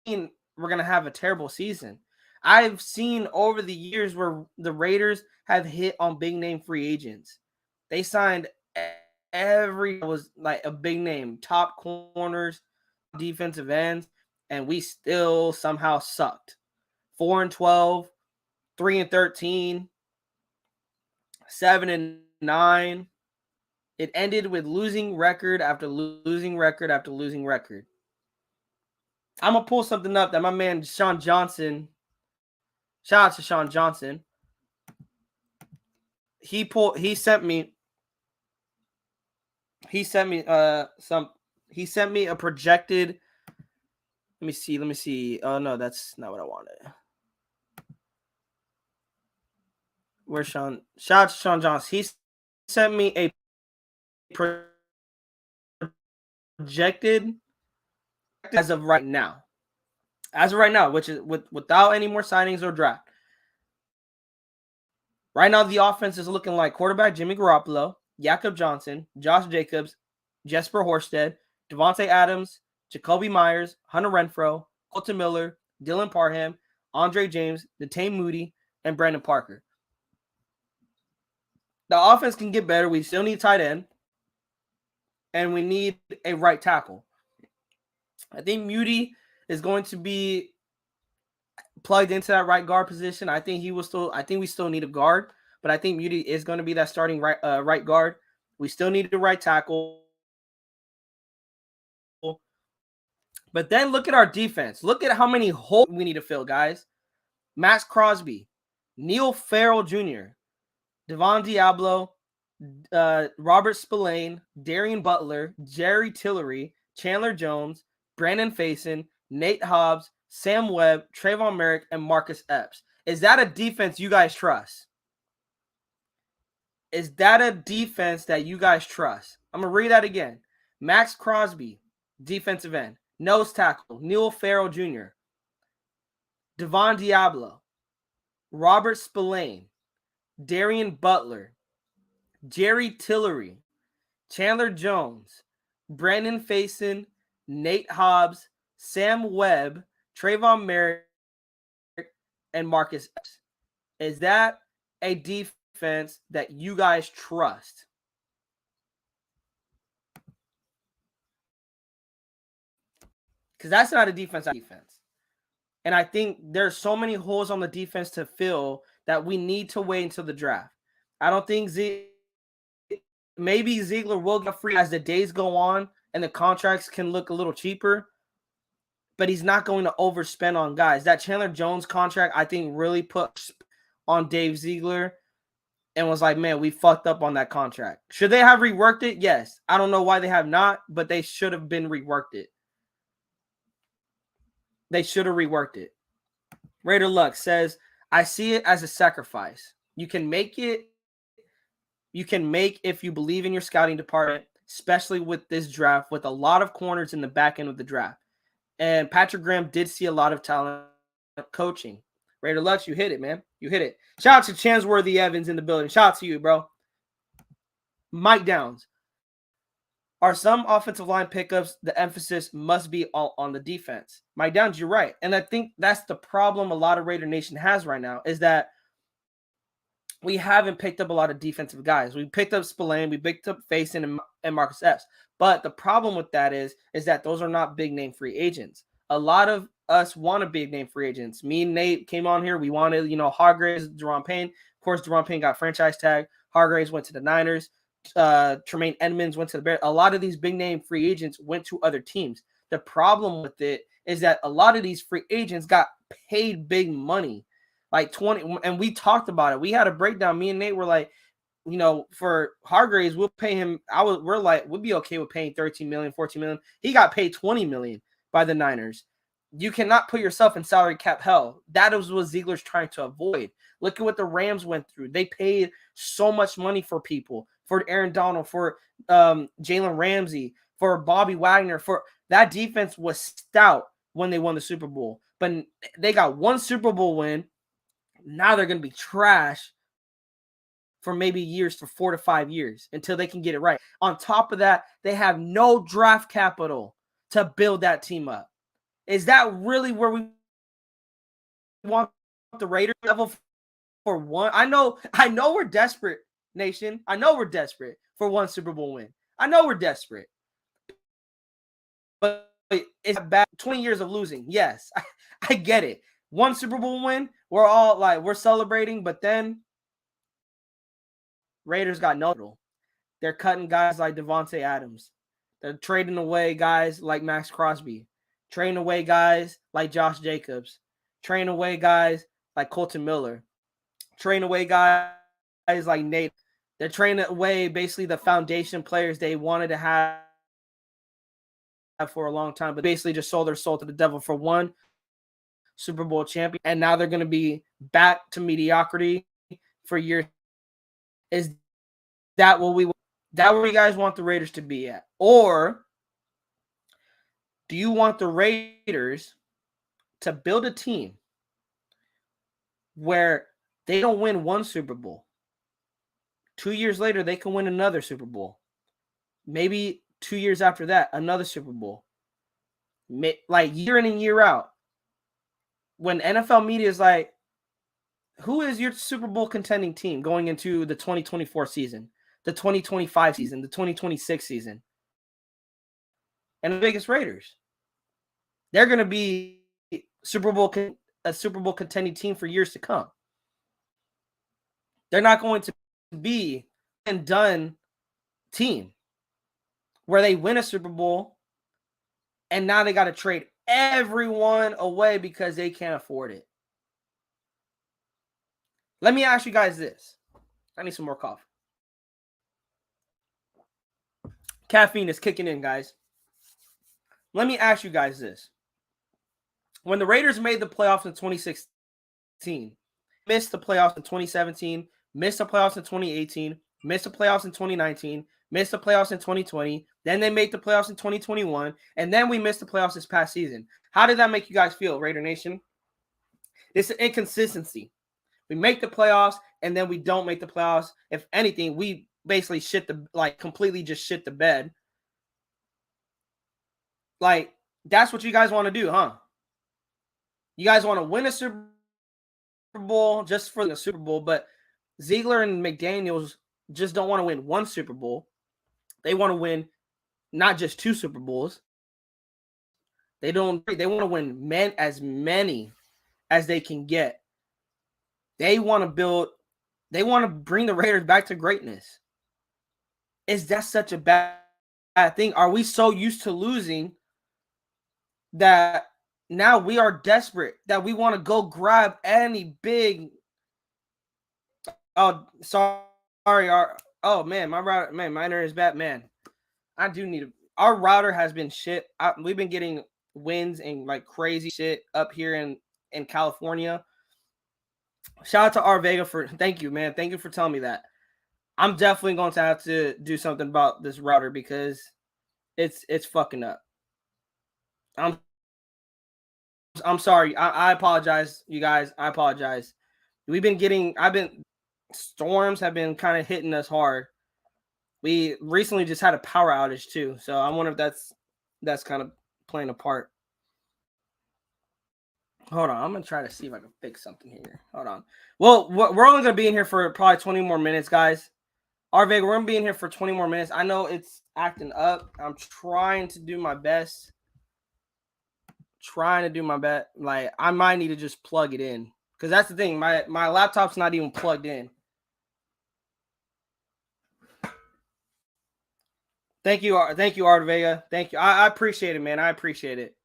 We're going to have a terrible season. I've seen over the years where the Raiders have hit on big name free agents. They signed was like a big name, top corners, defensive ends, and we still somehow sucked. 4-12, 3-13, 7-9. It ended with losing record after losing record after losing record. I'm gonna pull something up that my man Sean Johnson. Shout out to Sean Johnson. He sent me a projected. Let me see. Oh no, that's not what I wanted. Where's Sean? Shout out to Sean Johnson. He sent me a projected as of right now. As of right now, which is without any more signings or draft. Right now, the offense is looking like quarterback Jimmy Garoppolo, Jakob Johnson, Josh Jacobs, Jesper Horsted, Devontae Adams, Jacoby Myers, Hunter Renfrow, Colton Miller, Dylan Parham, Andre James, Netane Moody, and Brandon Parker. The offense can get better. We still need tight end, and we need a right tackle. I think Moody is going to be plugged into that right guard position. I think we still need a guard, but I think Moody is going to be that starting right guard. We still need the right tackle. But then look at our defense. Look at how many holes we need to fill, guys. Max Crosby, Neil Farrell Jr., Devon Diablo, Robert Spillane, Darian Butler, Jerry Tillery, Chandler Jones, Brandon Faison, Nate Hobbs, Sam Webb, Trayvon Merrick, and Marcus Epps. Is that a defense you guys trust? Is that a defense that you guys trust? I'm going to read that again. Max Crosby, defensive end. Nose tackle, Neil Farrell Jr., Devon Diablo, Robert Spillane, Darian Butler, Jerry Tillery, Chandler Jones, Brandon Faison, Nate Hobbs, Sam Webb, Trayvon Merrick, and Marcus Epps. Is that a defense that you guys trust? Because that's not a defense. And I think there's so many holes on the defense to fill that we need to wait until the draft. I don't think maybe Ziegler will get free as the days go on and the contracts can look a little cheaper, but he's not going to overspend on guys. That Chandler Jones contract, I think, really put on Dave Ziegler and was like, man, we fucked up on that contract. Should they have reworked it? Yes. I don't know why they have not, but they should have been reworked it. They should have reworked it. Raider Luck says, I see it as a sacrifice. You can make it. You can make if you believe in your scouting department, especially with this draft, with a lot of corners in the back end of the draft. And Patrick Graham did see a lot of talent coaching. Raider Lux, you hit it, man. You hit it. Shout out to Chansworthy Evans in the building. Shout out to you, bro. Mike Downs. Are some offensive line pickups, the emphasis must be all on the defense? Mike Downs, you're right. And I think that's the problem a lot of Raider Nation has right now is that we haven't picked up a lot of defensive guys. We picked up Spillane, we picked up Faison and Marcus Epps. But the problem with that is that those are not big name free agents. A lot of us wanted big name free agents. Me and Nate came on here. We wanted, Hargraves, Deron Payne. Of course, Deron Payne got franchise tag. Hargraves went to the Niners. Tremaine Edmonds went to the Bears. A lot of these big name free agents went to other teams. The problem with it is that a lot of these free agents got paid big money, like 20. And we talked about it. We had a breakdown. Me and Nate were like, for Hargraves, we'll pay him. We'll be okay with paying 13 million, 14 million. He got paid 20 million by the Niners. You cannot put yourself in salary cap hell. That is what Ziegler's trying to avoid. Look at what the Rams went through. They paid so much money for people, for Aaron Donald, for Jalen Ramsey, for Bobby Wagner. For that defense was stout when they won the Super Bowl. but they got one Super Bowl win. Now they're going to be trash for maybe years, for 4 to 5 years until they can get it right. On top of that, they have no draft capital to build that team up. Is that really where we want the Raiders level for one? I know we're desperate, nation. I know we're desperate for one Super Bowl win. I know we're desperate. But it's bad. 20 years of losing. Yes, I get it. One Super Bowl win, we're all like, we're celebrating, but then Raiders got no. They're cutting guys like Devontae Adams. They're trading away guys like Max Crosby. Trading away guys like Josh Jacobs. Trading away guys like Colton Miller. Trading away guys like Nate. They're trading away basically the foundation players they wanted to have for a long time, but basically just sold their soul to the devil for one Super Bowl champion. And now they're going to be back to mediocrity for years. Is that what we where you guys want the Raiders to be at? Or do you want the Raiders to build a team where they don't win one Super Bowl? 2 years later, they can win another Super Bowl. Maybe 2 years after that, another Super Bowl. Like year in and year out. When NFL media is like, who is your Super Bowl contending team going into the 2024 season, the 2025 season, the 2026 season? And the biggest Raiders. They're going to be a Super Bowl contending team for years to come. They're not going to be a done team where they win a Super Bowl and now they got to trade everyone away because they can't afford it. Let me ask you guys this. I need some more coffee. Caffeine is kicking in, guys. Let me ask you guys this. When the Raiders made the playoffs in 2016, missed the playoffs in 2017, missed the playoffs in 2018, missed the playoffs in 2019, missed the playoffs in 2020, then they made the playoffs in 2021, and then we missed the playoffs this past season. How did that make you guys feel, Raider Nation? It's an inconsistency. We make the playoffs, and then we don't make the playoffs. If anything, we basically completely just shit the bed. Like, that's what you guys want to do, huh? You guys want to win a Super Bowl just for the Super Bowl, but Ziegler and McDaniels just don't want to win one Super Bowl. They want to win not just 2 Super Bowls. They want to win as many as they can get. They want to bring the Raiders back to greatness. Is that such a bad thing? Are we so used to losing that now we are desperate, that we want to go grab any big? Oh, sorry. Oh man, my internet is bad, man. I do need our router has been shit. We've been getting winds and like crazy shit up here in California. Shout out to R Vega thank you, man. Thank you for telling me that. I'm definitely going to have to do something about this router because it's fucking up. I'm sorry. I apologize, you guys. I apologize. Storms have been kind of hitting us hard. We recently just had a power outage too, so I wonder if that's kind of playing a part. Hold on, I'm gonna try to see if I can fix something here. Hold on. Well, we're only gonna be in here for probably 20 more minutes, guys. Vega, we're gonna be in here for 20 more minutes. I know it's acting up. I'm trying to do my best. Like, I might need to just plug it in because that's the thing. My laptop's not even plugged in. Thank you, Art Vega. Thank you. I appreciate it, man. I appreciate it.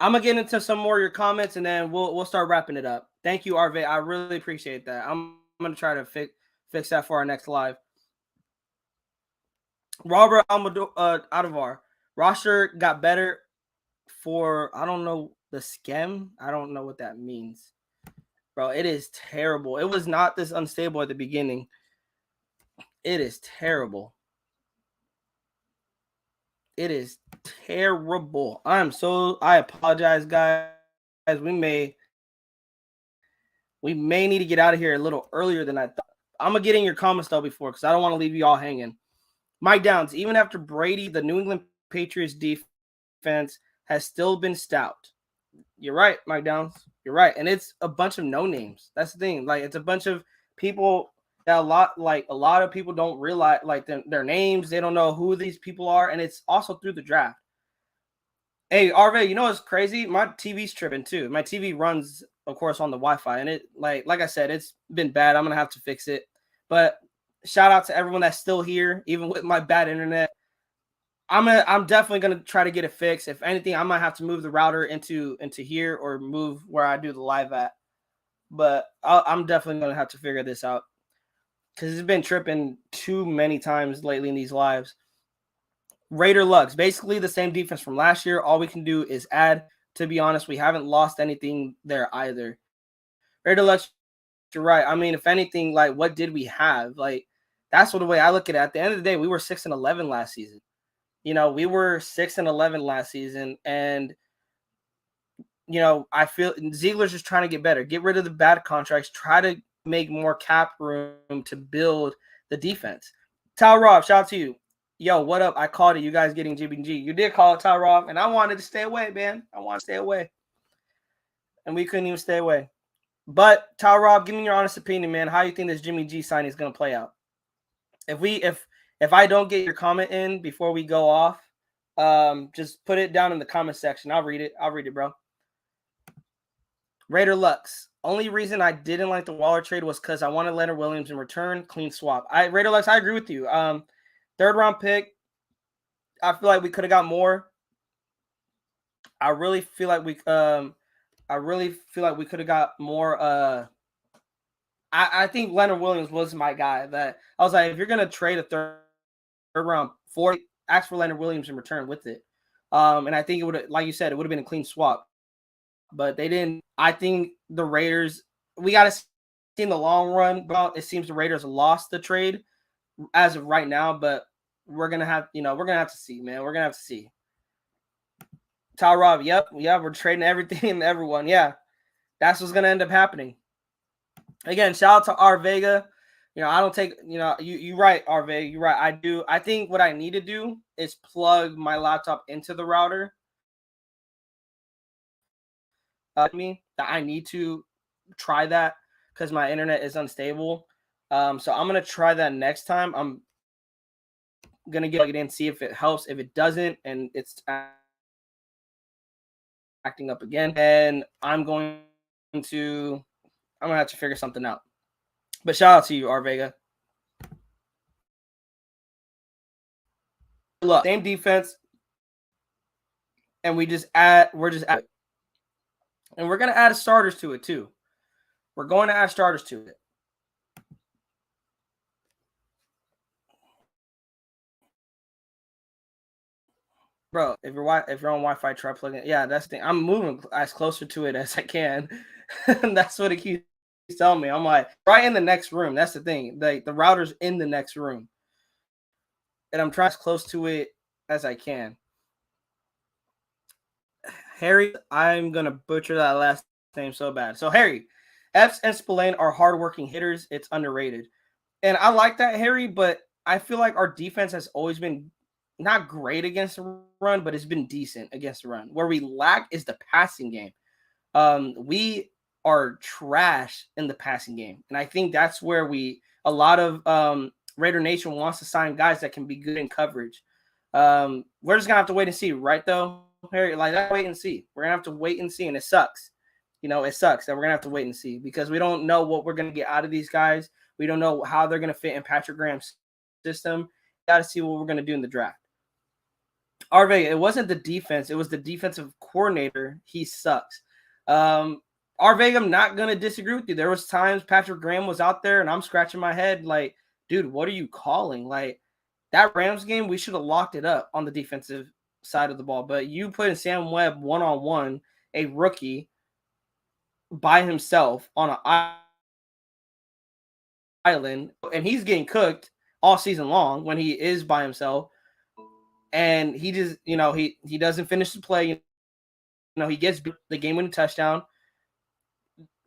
I'm gonna get into some more of your comments and then we'll start wrapping it up. Thank you, Art Vega. I really appreciate that. I'm gonna try to fix that for our next live. Robert Almodovar. Roster got better for, I don't know, the scam. I don't know what that means. Bro, it is terrible. It was not this unstable at the beginning. It is terrible. It is terrible. I apologize, guys. we may need to get out of here a little earlier than I thought. I'm gonna get in your comments though before, because I don't want to leave you all hanging. Mike Downs, even after Brady, the New England Patriots defense has still been stout. You're right, Mike Downs. You're right, and it's a bunch of no names. That's the thing. Like, it's a bunch of people that a lot of people don't realize their names. They don't know who these people are, and it's also through the draft. Hey, RV, you know what's crazy? My TV's tripping too. My TV runs, of course, on the Wi-Fi, and it like I said, it's been bad. I'm gonna have to fix it. But shout out to everyone that's still here, even with my bad internet. I'm definitely gonna try to get it fixed. If anything, I might have to move the router into here or move where I do the live at. But I'm definitely gonna have to figure this out, because it's been tripping too many times lately in these lives. Raider Lux, basically the same defense from last year. All we can do is add. To be honest, we haven't lost anything there either. Raider Lux, you're right. I mean, if anything, like, what did we have? Like, that's what the way I look at it. At the end of the day, we were 6-11 last season. You know, we were 6-11 last season, and you know, I feel Ziegler's just trying to get better, get rid of the bad contracts, try to make more cap room to build the defense. Tal Rob, shout out to you. Yo, what up? I called it. You guys getting G. You did call it, Tal Rob, and I wanted to stay away, man. I want to stay away, and we couldn't even stay away. But Tal Rob, give me your honest opinion, man. How you think this Jimmy G signing is going to play out? If I don't get your comment in before we go off, just put it down in the comment section. I'll read it, bro. Raider Lux. Only reason I didn't like the Waller trade was because I wanted Leonard Williams in return. Clean swap. Raider Lux, I agree with you. Third round pick. I feel like we could have got more. I really feel like we could have got more. I think Leonard Williams was my guy. That I was like, if you're gonna trade a third round for, ask for Leonard Williams in return with it. And I think it would, like you said, it would have been a clean swap. But they didn't. I think the Raiders, we got to see in the long run. But it seems the Raiders lost the trade as of right now. But we're gonna have to see, man. We're gonna have to see. Tal Rob, yep, we're trading everything and everyone. Yeah, that's what's gonna end up happening. Again, shout out to R Vega. You know, I don't take, you're right, R Vega. You're right. I think what I need to do is plug my laptop into the router. I need to try that because my internet is unstable. So I'm gonna try that next time. I'm gonna get it in, see if it helps. If it doesn't, and it's acting up again, and I'm gonna have to figure something out. But shout out to you, R Vega. Look, same defense, and we're just add, and we're gonna add starters to it too. We're going to add starters to it. Bro, if you're on Wi-Fi, try plugging it. Yeah, that's the thing. I'm moving as closer to it as I can. And that's what it keeps telling me. I'm like, right in the next room. That's the thing. The router's in the next room. And I'm trying as close to it as I can. Harry, I'm going to butcher that last name so bad. So, Harry, Epps and Spillane are hardworking hitters. It's underrated. And I like that, Harry, but I feel like our defense has always been not great against the run, but it's been decent against the run. Where we lack is the passing game. We are trash in the passing game. And I think that's where a lot of Raider Nation wants to sign guys that can be good in coverage. We're just going to have to wait and see, right, though, Harry? Like, that, wait and see. We're going to have to wait and see, and it sucks. It sucks that we're going to have to wait and see because we don't know what we're going to get out of these guys. We don't know how they're going to fit in Patrick Graham's system. Got to see what we're going to do in the draft. RV, it wasn't the defense. It was the defensive coordinator. He sucks. RV, I'm not going to disagree with you. There was times Patrick Graham was out there, and I'm scratching my head like, dude, what are you calling? Like, that Rams game, we should have locked it up on the defensive side of the ball. But you put in Sam Webb one-on-one, a rookie, by himself on an island, and he's getting cooked all season long when he is by himself. And he just, he doesn't finish the play. he gets the game-winning touchdown.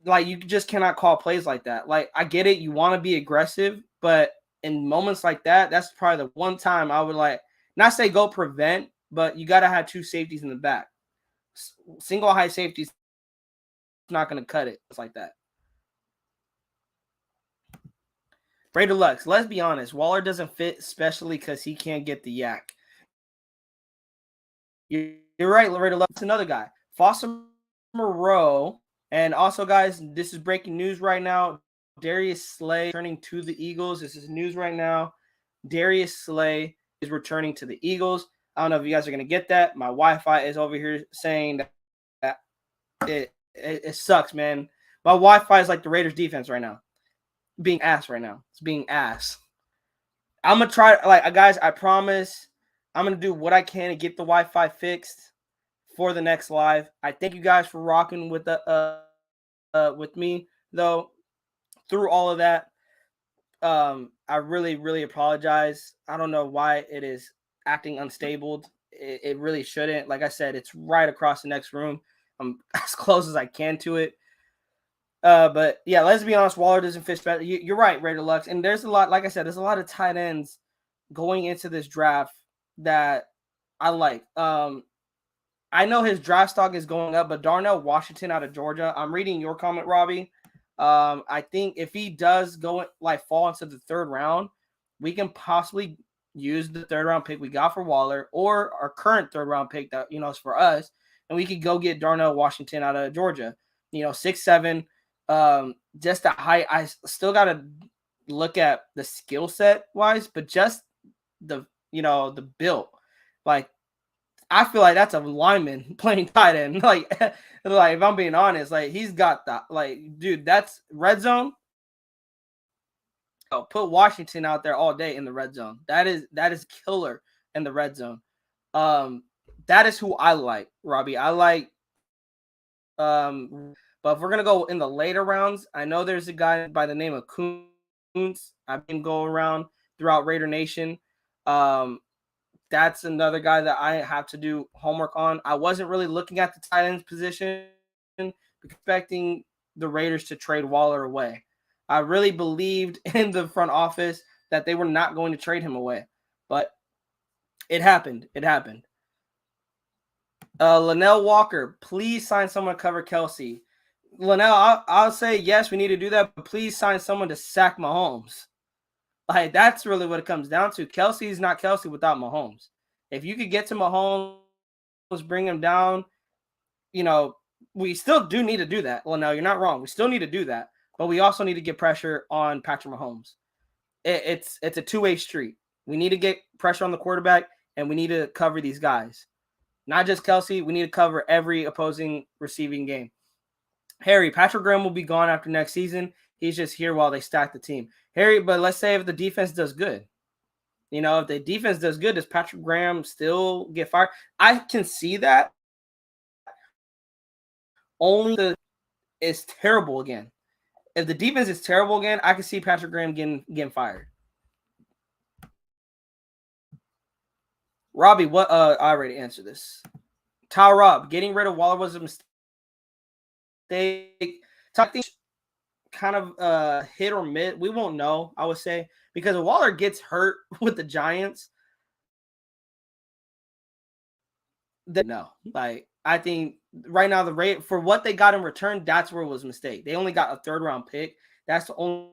Like, you just cannot call plays like that. Like, I get it. You want to be aggressive, but in moments like that, that's probably the one time I would not say go prevent, but you got to have 2 safeties in the back. Single high safety is not going to cut it. It's like that. Raider Lux, let's be honest. Waller doesn't fit, especially because he can't get the yak. You're right, Raider Lux. It's another guy. Foster Moreau. And also, guys, this is breaking news right now. Darius Slay returning to the Eagles. This is news right now. Darius Slay is returning to the Eagles. I don't know if you guys are going to get that. My Wi-Fi is over here saying that it sucks, man. My Wi-Fi is like the Raiders defense right now. Being ass right now. It's being ass. I'm going to try, guys, I promise I'm going to do what I can to get the Wi-Fi fixed for the next live. I thank you guys for rocking with me, though, through all of that. I really, really apologize. I don't know why it is acting unstable. It really shouldn't. Like I said, it's right across the next room. I'm as close as I can to it. But yeah, let's be honest, Waller doesn't fit better. You're right, Raider Lux. And there's a lot, like I said, there's a lot of tight ends going into this draft that I like. I know his draft stock is going up, but Darnell Washington out of Georgia, I'm reading your comment, Robbie. I think if he does go fall into the 3rd round, we can possibly use the 3rd round pick we got for Waller or our current 3rd round pick that, is for us. And we could go get Darnell Washington out of Georgia, 6'7". Just the height. I still got to look at the skill set wise, but just the build, I feel like that's a lineman playing tight end. If I'm being honest, he's got that. Dude, that's red zone. Oh, put Washington out there all day in the red zone. That is killer in the red zone. That is who I like, Robbie. I like. But if we're gonna go in the later rounds, I know there's a guy by the name of Kuntz. I've been going around throughout Raider Nation. That's another guy that I have to do homework on. I wasn't really looking at the tight ends position, expecting the Raiders to trade Waller away. I really believed in the front office that they were not going to trade him away, but it happened. It happened. Linnell Walker, please sign someone to cover Kelsey. Linnell, I'll say yes, we need to do that, but please sign someone to sack Mahomes. That's really what it comes down to. Kelsey is not Kelsey without Mahomes. If you could get to Mahomes, bring him down, we still do need to do that. Well, no, you're not wrong. We still need to do that, but we also need to get pressure on Patrick Mahomes. It's a two-way street. We need to get pressure on the quarterback, and we need to cover these guys. Not just Kelsey. We need to cover every opposing receiving game. Harry, Patrick Graham will be gone after next season. He's just here while they stack the team. Harry, but let's say if the defense does good. If the defense does good, does Patrick Graham still get fired? I can see that. Only it's terrible again. If the defense is terrible again, I can see Patrick Graham getting fired. Robbie, what? I already answered this. Tyler Robb, getting rid of Waller was a mistake. I think kind of hit or miss. We won't know, I would say, because if Waller gets hurt with the Giants, then no. I think right now the rate for what they got in return, that's where it was a mistake. They only got a 3rd round pick. That's the only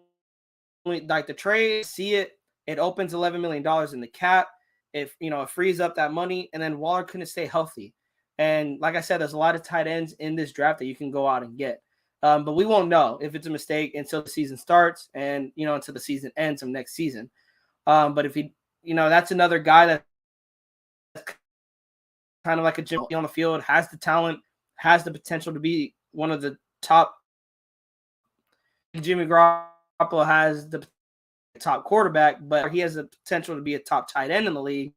the trade. See it opens $11 million in the cap. If it frees up that money, and then Waller couldn't stay healthy. And like I said, there's a lot of tight ends in this draft that you can go out and get. But we won't know if it's a mistake until the season starts and, until the season ends of next season. But if he, that's another guy that's kind of like a Jimmy on the field, has the talent, has the potential to be one of the top. Jimmy Garoppolo has the top quarterback, but he has the potential to be a top tight end in the league,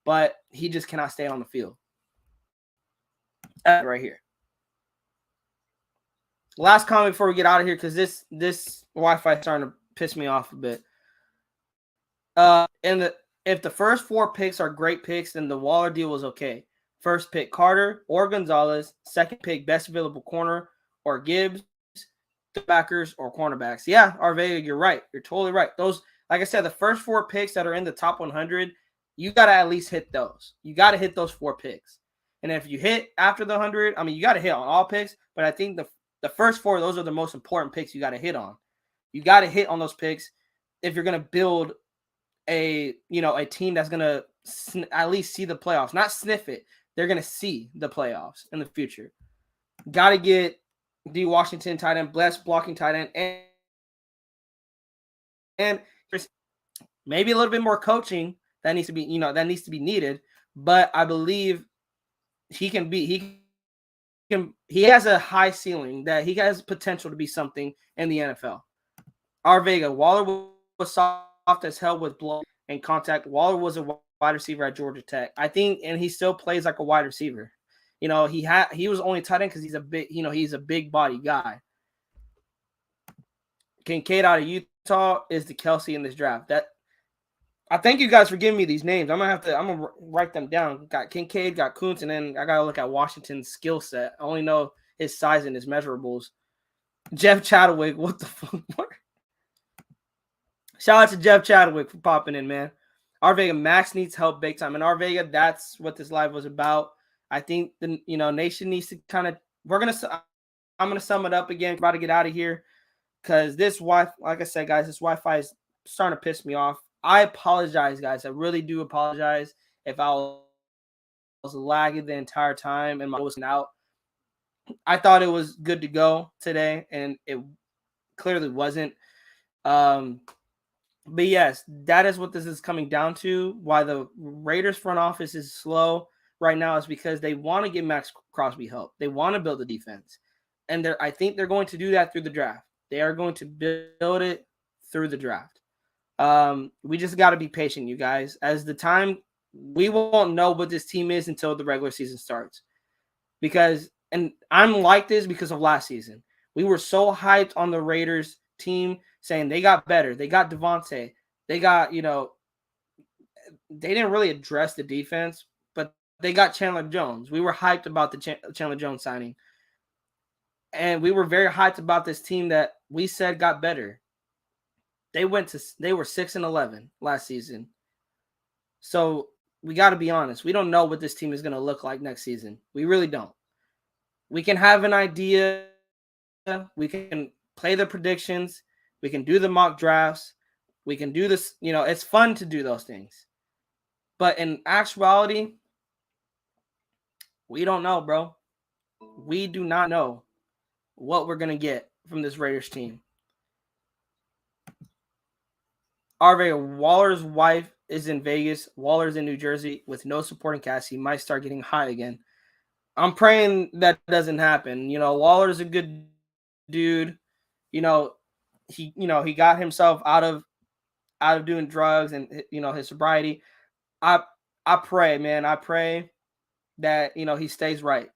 but he just cannot stay on the field. Right here. Last comment before we get out of here, because this Wi-Fi is starting to piss me off a bit. If the first 4 picks are great picks, then the Waller deal was okay. First pick Carter or Gonzalez. Second pick best available corner or Gibbs. Backers or cornerbacks. Yeah, Arvega, you're right. You're totally right. Those, like I said, the first 4 picks that are in the top 100, you got to at least hit those. You got to hit those 4 picks. And if you hit after the 100, I mean, you got to hit on all picks, but I think the first 4, those are the most important picks you got to hit on. You got to hit on those picks if you're going to build a team that's going to at least see the playoffs, not sniff it. They're going to see the playoffs in the future. Got to get D. Washington tight end, blessed blocking tight end, and there's maybe a little bit more coaching that needs to be needed. But I believe he has a high ceiling, that he has potential to be something in the NFL. Arvega, Waller was soft as hell with blood and contact. Waller was a wide receiver at Georgia Tech, I think, and he still plays like a wide receiver. He was only tight end because he's a big body guy. Kincaid out of Utah is the Kelsey in this draft. I thank you guys for giving me these names. I'm gonna write them down. Got Kincaid, got Kuntz, and then I gotta look at Washington's skill set. I only know his size and his measurables. Jeff Chadwick, what the fuck? Shout out to Jeff Chadwick for popping in, man. Arvega, Max needs help big time, and Arvega, that's what this live was about. I think the nation needs to kind of. I'm gonna sum it up again. About to get out of here because this Wi-Fi, like I said, guys, this Wi-Fi is starting to piss me off. I apologize, guys. I really do apologize if I was lagging the entire time and my was out. I thought it was good to go today, and it clearly wasn't. But yes, that is what this is coming down to. Why the Raiders front office is slow right now is because they want to give Max Crosby help. They want to build the defense. And I think they're going to do that through the draft. They are going to build it through the draft. We just got to be patient, you guys. As the time, we won't know what this team is until the regular season starts. And I'm like this because of last season. We were so hyped on the Raiders team, saying they got better. They got Devontae. They got, they didn't really address the defense, but they got Chandler Jones. We were hyped about the Chandler Jones signing. And we were very hyped about this team that we said got better. They were 6-11 last season. So we got to be honest. We don't know what this team is going to look like next season. We really don't. We can have an idea. We can play the predictions. We can do the mock drafts. We can do this. It's fun to do those things. But in actuality, we don't know, bro. We do not know what we're going to get from this Raiders team. Waller's wife is in Vegas. Waller's in New Jersey with no supporting cast. He might start getting high again. I'm praying that doesn't happen. Waller's a good dude. He got himself out of doing drugs and his sobriety. I pray, man. I pray that he stays right.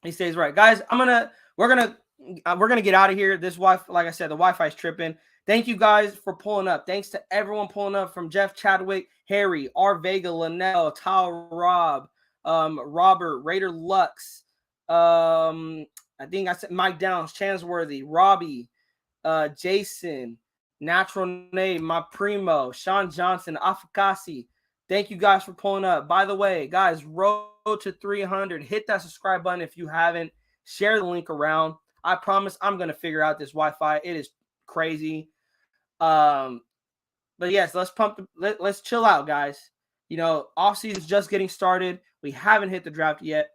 He stays right, guys. We're gonna get out of here. This Wi-Fi, like I said, the Wi-Fi is tripping. Thank you guys for pulling up. Thanks to everyone pulling up, from Jeff Chadwick, Harry, Arvega, Linnell, Tal, Rob, Robert, Raider Lux. I think I said Mike Downs, Chansworthy, Robbie, Jason, Natural Name, My Primo, Sean Johnson, Afakasi. Thank you guys for pulling up. By the way, guys, road to 300. Hit that subscribe button if you haven't. Share the link around. I promise I'm going to figure out this Wi-Fi. It is crazy. But yes, let's chill out, guys. Off season's just getting started. We haven't hit the draft yet.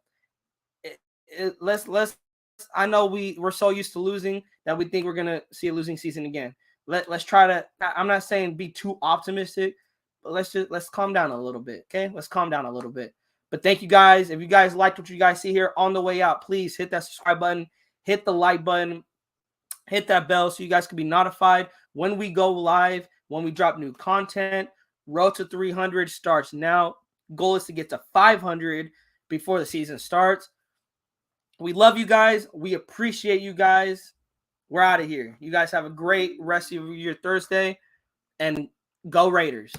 I know we're so used to losing that we think we're going to see a losing season again. Let's try to, I'm not saying be too optimistic, but let's calm down a little bit. Okay. Let's calm down a little bit. But thank you guys. If you guys liked what you guys see here on the way out, please hit that subscribe button, hit the like button, hit that bell so you guys can be notified when we go live, when we drop new content. Road to 300 starts now. Goal is to get to 500 before the season starts. We love you guys. We appreciate you guys. We're out of here. You guys have a great rest of your Thursday, and go Raiders.